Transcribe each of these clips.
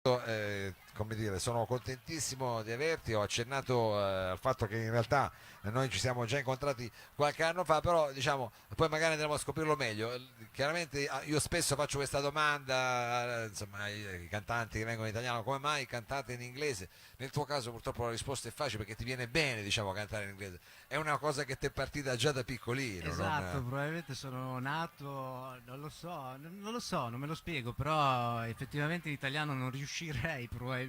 Come dire, sono contentissimo di averti. Ho accennato al fatto che in realtà noi ci siamo già incontrati qualche anno fa, però diciamo poi magari andremo a scoprirlo meglio. Chiaramente io spesso faccio questa domanda, insomma, ai cantanti che vengono in italiano: come mai cantate in inglese? Nel tuo caso purtroppo la risposta è facile, perché ti viene bene, diciamo, cantare in inglese. È una cosa che ti è partita già da piccolino, Esatto, non... probabilmente sono nato, non lo so, non lo so, non me lo spiego, però effettivamente in italiano non riuscirei probabilmente.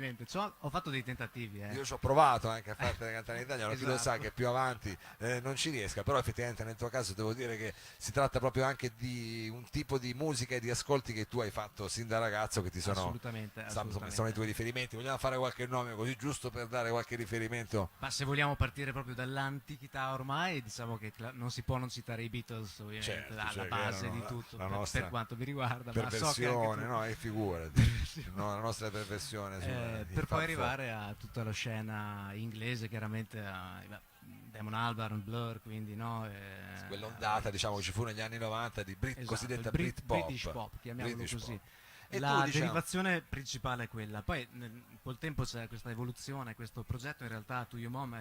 Ho fatto dei tentativi, Io ci ho provato anche a fartela cantare in italiano, chi lo sa Esatto, che più avanti non ci riesca, però effettivamente nel tuo caso devo dire che si tratta proprio anche di un tipo di musica e di ascolti che tu hai fatto sin da ragazzo, che ti sono, assolutamente, insomma, sono i assolutamente. tuoi riferimenti. Vogliamo fare qualche nome così, giusto per dare qualche riferimento? Ma se vogliamo partire proprio dall'antichità ormai, diciamo che non si può non citare i Beatles, ovviamente, Certo, alla cioè che base erano di tutto, la per nostra quanto mi riguarda, ma so che anche perversione, tu. no? E figurati, no, la nostra perversione sui Per poi Fab Four. arrivare a tutta la scena inglese, chiaramente Damon Albarn, Blur, quindi no? Quell'ondata, diciamo, che ci fu negli anni 90 di Esatto, il cosiddetta British Britpop. pop, chiamiamolo British Pop. così. E tu, La diciamo, derivazione principale è quella. Poi col tempo c'è questa evoluzione, questo progetto in realtà To You Mom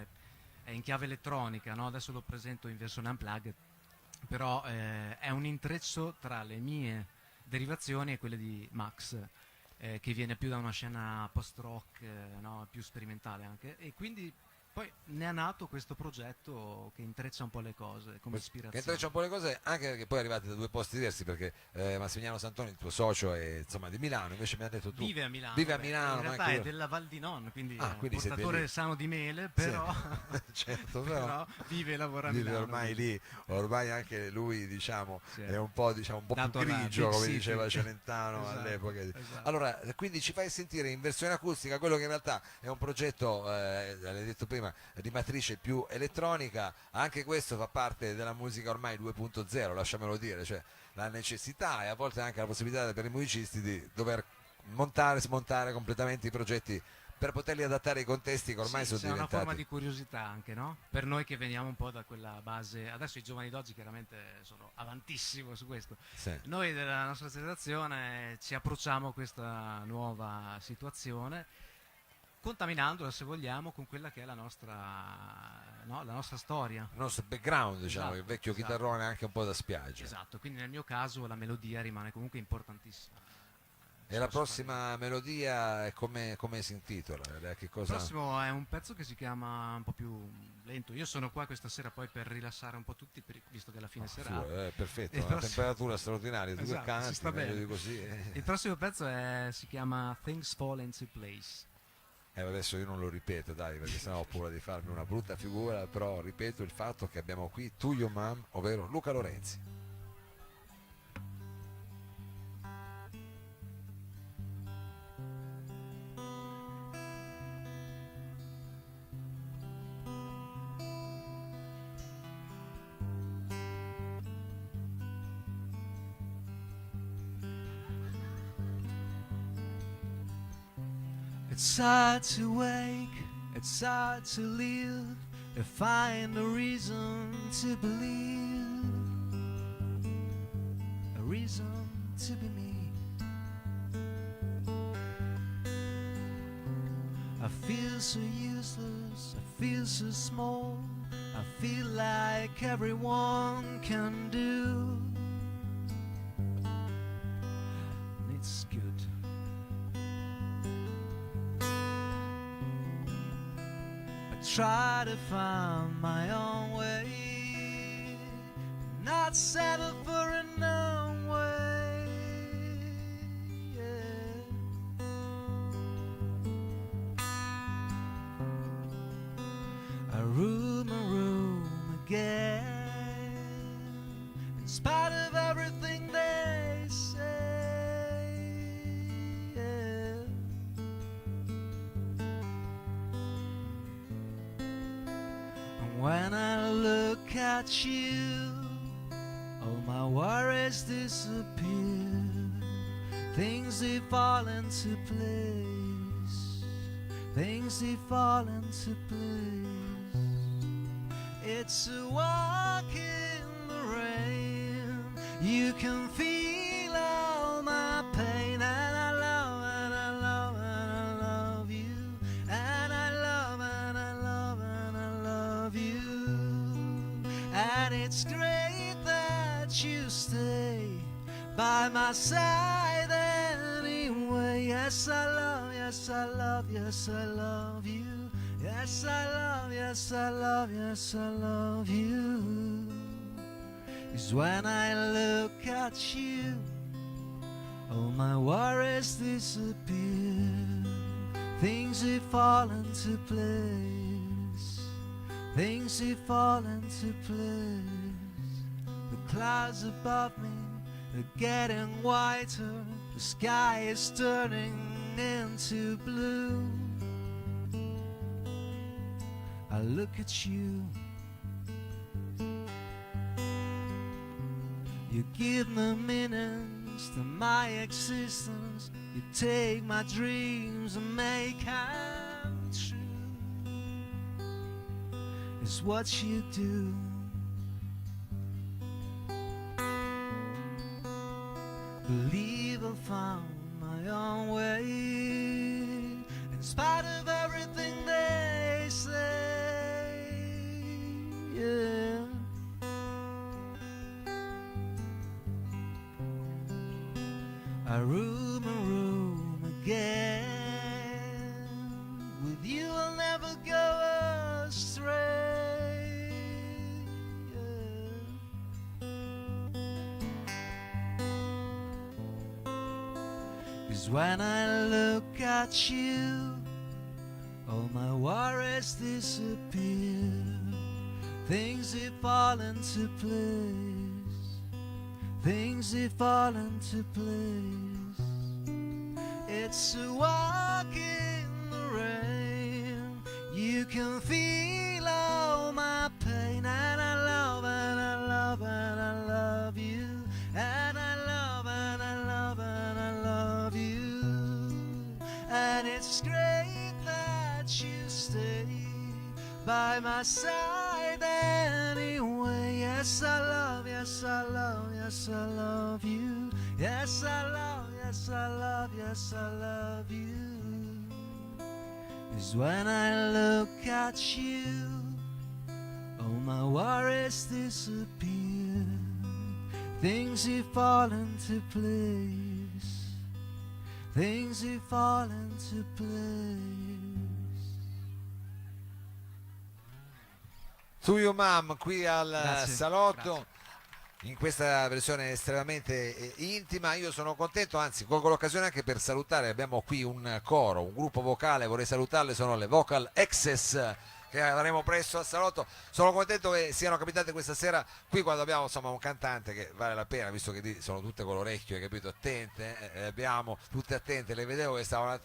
è in chiave elettronica, no? Adesso lo presento in versione unplugged, però è un intreccio tra le mie derivazioni e quelle di Max, che viene più da una scena post-rock, no? Più sperimentale anche, e quindi poi ne è nato questo progetto che intreccia un po' le cose come che intreccia un ispirazione. po' le cose, anche perché poi arrivate da due posti diversi, perché Massimiliano Santoni, il tuo socio, è insomma di Milano, invece mi ha detto tu Vive a Milano, vive a beh, in Milano, ma realtà anche è lui. della Val di Non, quindi Ah, è quindi siete portatore lì. sano di mele, Sì, però, certo, però però vive e lavora a vive Milano ormai così. lì, ormai anche lui, diciamo, Sì. è un po', diciamo, un po' più Dato alla grigio, Big come City. diceva Celentano Esatto, all'epoca. esatto. Allora, quindi ci fai sentire in versione acustica quello che in realtà è un progetto, l'hai detto prima, di matrice più elettronica. Anche questo fa parte della musica ormai 2.0, lasciamelo dire, cioè la necessità e a volte anche la possibilità per i musicisti di dover montare, smontare completamente i progetti per poterli adattare ai contesti che ormai Sì, sono c'è una forma diventati. di curiosità anche, no? Per noi che veniamo un po' da quella base, adesso i giovani d'oggi chiaramente sono avantissimo su questo. Sì. Noi della nostra generazione ci approcciamo a questa nuova situazione contaminandola, se vogliamo, con quella che è la nostra, no? La nostra storia. Il nostro background, diciamo, il Esatto, vecchio esatto, chitarrone anche un po' da spiaggia. esatto. Quindi nel mio caso la melodia rimane comunque importantissima. E la Spesso parliamo. prossima melodia è come si intitola? Che Il cosa... prossimo è un pezzo che si chiama un po' più lento. Io sono qua questa sera poi per rilassare un po' tutti, visto che è la fine No, serata. è perfetto, Il una prossimo... temperatura straordinaria, tu che Esatto, si canti, sta meglio bene. di così. Il prossimo pezzo si chiama Things Fall into Place. Adesso io non lo ripeto, dai, perché sennò ho paura di farmi una brutta figura, però ripeto il fatto che abbiamo qui To Your Mom, ovvero Luca Lorenzi. It's hard to wake, it's hard to live, to find a reason to believe, a reason to be me. I feel so useless, I feel so small, I feel like everyone can do. And it's good. Try to find my own way, not settle for a known way. Yeah. I rule my room again, in spite of everything they say. Yeah. When I look at you, all my worries disappear. Things they fall into place. Things they fall into place. It's a walk in the rain. You can feel all my pain, and I love and I love and by my side anyway. Yes, I love, yes, I love, yes, I love you. Yes, I love, yes, I love, yes, I love you. Is when I look at you, all my worries disappear. Things have fallen into place. Things have fallen into place. The clouds above me are getting whiter. The sky is turning into blue. I look at you. You give me meanings to my existence. You take my dreams and make them true. It's what you do. Believe I found my own way, in spite of everything they say. Yeah. I room and room again. With you I'll never go astray. Yeah. 'Cause when I look at you, all my worries disappear. Things have fallen into place. Things have fallen into place. It's a walk in the rain. You can feel all my pain. And I love and I love and I love you. And I love and I love and I love you. And it's great that you stay by my side anyway. Yes, I love, yes, I love, yes, I love you. Yes, I love, yes, I love, yes, I love you. Is when I look at you, all my worries disappear. Things have fallen into place. Things have fallen into place. To Your Mom qui al Grazie, salotto. grazie. In questa versione estremamente intima. Io sono contento, anzi colgo l'occasione anche per salutare, abbiamo qui un coro, un gruppo vocale, vorrei salutarle, sono le Vocal Excess che avremo presto al salotto. Sono contento che siano capitate questa sera qui quando abbiamo insomma un cantante che vale la pena, visto che lì sono tutte con l'orecchio, hai capito, attente, abbiamo tutte attente, le vedevo che stavano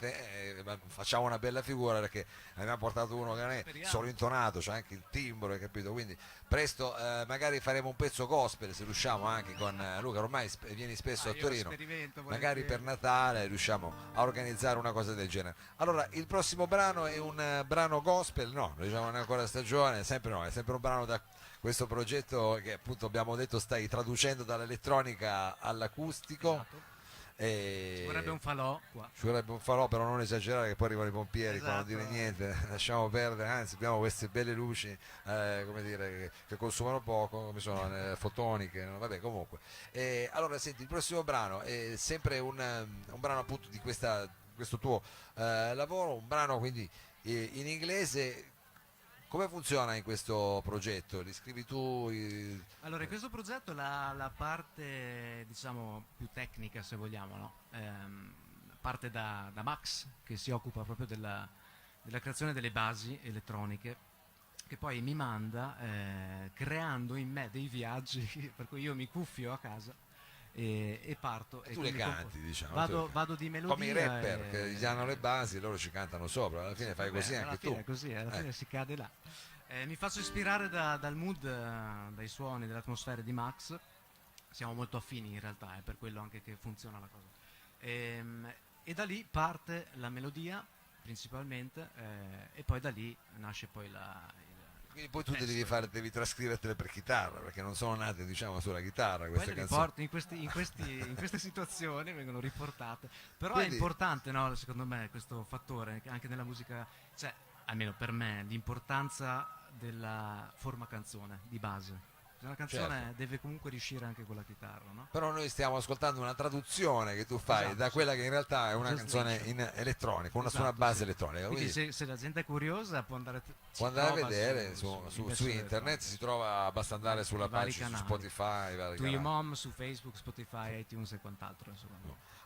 facciamo una bella figura perché ne abbiamo portato uno che non è Speriamo. solo intonato, c'è anche il timbro, hai capito, quindi presto magari faremo un pezzo gospel se riusciamo anche con Luca, ormai vieni spesso a Io Torino, sperimento magari per volentieri. Natale riusciamo a organizzare una cosa del genere. Allora il prossimo brano è un brano gospel, no, lo diciamo non è ancora stagione, sempre no, è sempre un brano da questo progetto che appunto abbiamo detto stai traducendo dall'elettronica all'acustico. Esatto. E Ci vorrebbe un falò qua. ci vorrebbe un falò, però non esagerare che poi arrivano i pompieri qua, non Esatto. dire niente, lasciamo perdere, anzi abbiamo queste belle luci come dire, che consumano poco, come sono fotoniche, no? Vabbè comunque. Allora senti, il prossimo brano è sempre un brano appunto di questo tuo lavoro, un brano quindi in inglese. Come funziona in questo progetto? Li scrivi tu? Allora, in questo progetto la parte, diciamo, più tecnica, se vogliamo, no? Parte da Max, che si occupa proprio della creazione delle basi elettroniche, che poi mi manda creando in me dei viaggi, per cui io mi cuffio a casa e parto. E E tu le quindi canti, diciamo. vado di melodia. Come i rapper che gli danno le basi e loro ci cantano sopra, alla fine fai così alla anche fine tu. è così, alla fine Eh. si cade là. Mi faccio ispirare dal mood, dai suoni, dalle atmosfere di Max. Siamo molto affini in realtà, è per quello anche che funziona la cosa. E da lì parte la melodia principalmente e poi da lì nasce poi Quindi poi tu testo. devi trascrivertele per chitarra, perché non sono nate diciamo sulla chitarra Poi queste le canzoni. riporto in queste situazioni, vengono riportate. Però Quindi- è importante, no, secondo me, questo fattore, anche nella musica, cioè, almeno per me, l'importanza della forma canzone di base. Una canzone Certo. deve comunque riuscire anche con la chitarra, no? Però noi stiamo ascoltando una traduzione che tu fai Esatto, da sì. quella che in realtà è una Just canzone Nature. in elettronica, una su Esatto, una base sì. elettronica. Quindi Quindi se la gente è curiosa può andare, può andare a vedere su versione internet, elettronica. si trova, basta andare sulla I vari pagina su canali. Spotify, i vari To Your canali. Mom su Facebook, Spotify, iTunes e quant'altro, insomma.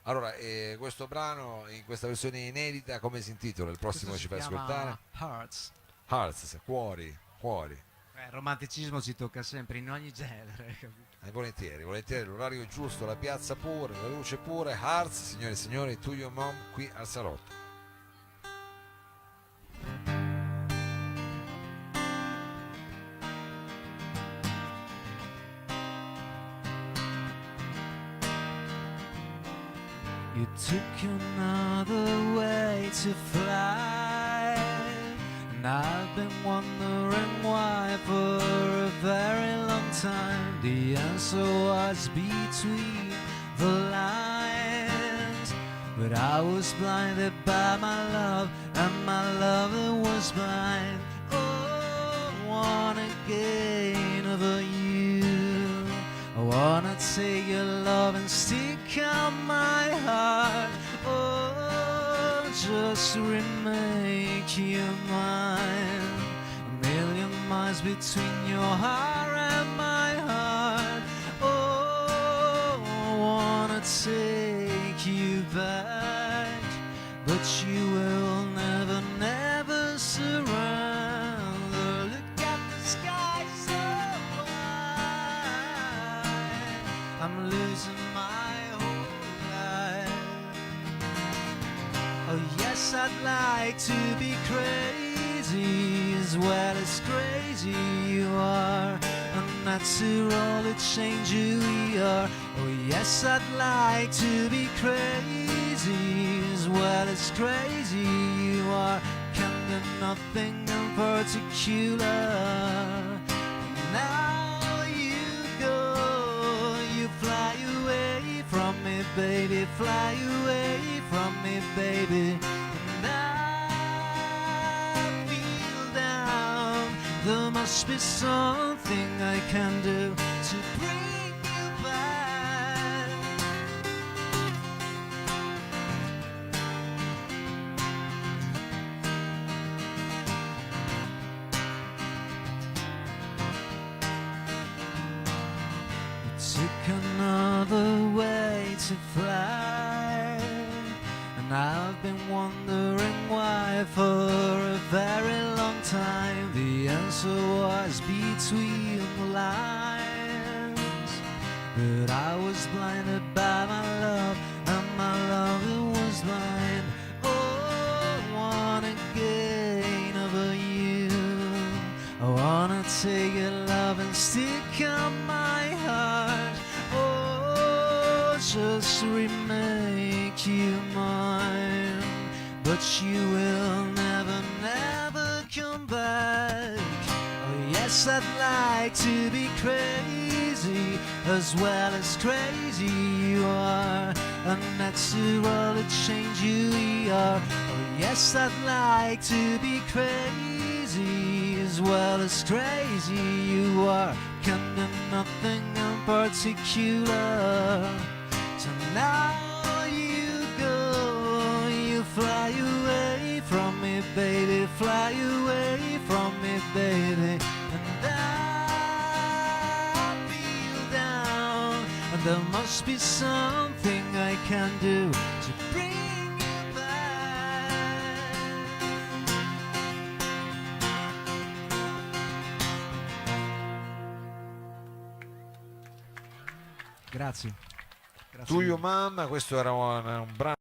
Allora, questo brano in questa versione inedita come si intitola? Il prossimo che ci Questo fai si chiama ascoltare? Hearts. Hearts, cuori, cuori. Il romanticismo si tocca sempre, in ogni genere, capito? Volentieri, volentieri, l'orario giusto, la piazza pure, la luce pure. Hearts, signore e signori, To Your Mom qui al salotto. You took another way to fly, and I've been wondering why for a very long time. The answer was between the lines, but I was blinded by my love, and my lover was blind. Oh, I wanna gain over you. I wanna take your love and stick out my heart. Oh, just remake you mine. A million miles between your heart and my heart. Oh, I wanna take you back, but you will never, never surrender. Look at the sky so wide, I'm losing my whole life. Oh yes, I'd like to be crazy as well as crazy you are. Unnatural to change who we are. Oh yes, I'd like to be crazy as well as crazy you are. Can do nothing in particular. Now you go, you fly away from me, baby, fly away from me, baby. And I feel down. There must be something I can do to bring you back. You took another way to fly, and I've been wondering why for a very long time. The answer was between the lines, but I was blinded by my love, and my lover was blind. Oh, I wanna gain over you. I wanna take your love and stick out my heart. Oh, just remake you mine, but you will never, never come back. Oh yes, I'd like to be crazy as well as crazy you are. Unnatural to change who we are. Oh yes, I'd like to be crazy as well as crazy you are. Can do nothing in particular. So now you go, you fly away from me, baby, fly away from me, baby. And I feel down, and there must be something I can do to bring you back. Grazie. Grazie To mille. Your Mom, questo era un brano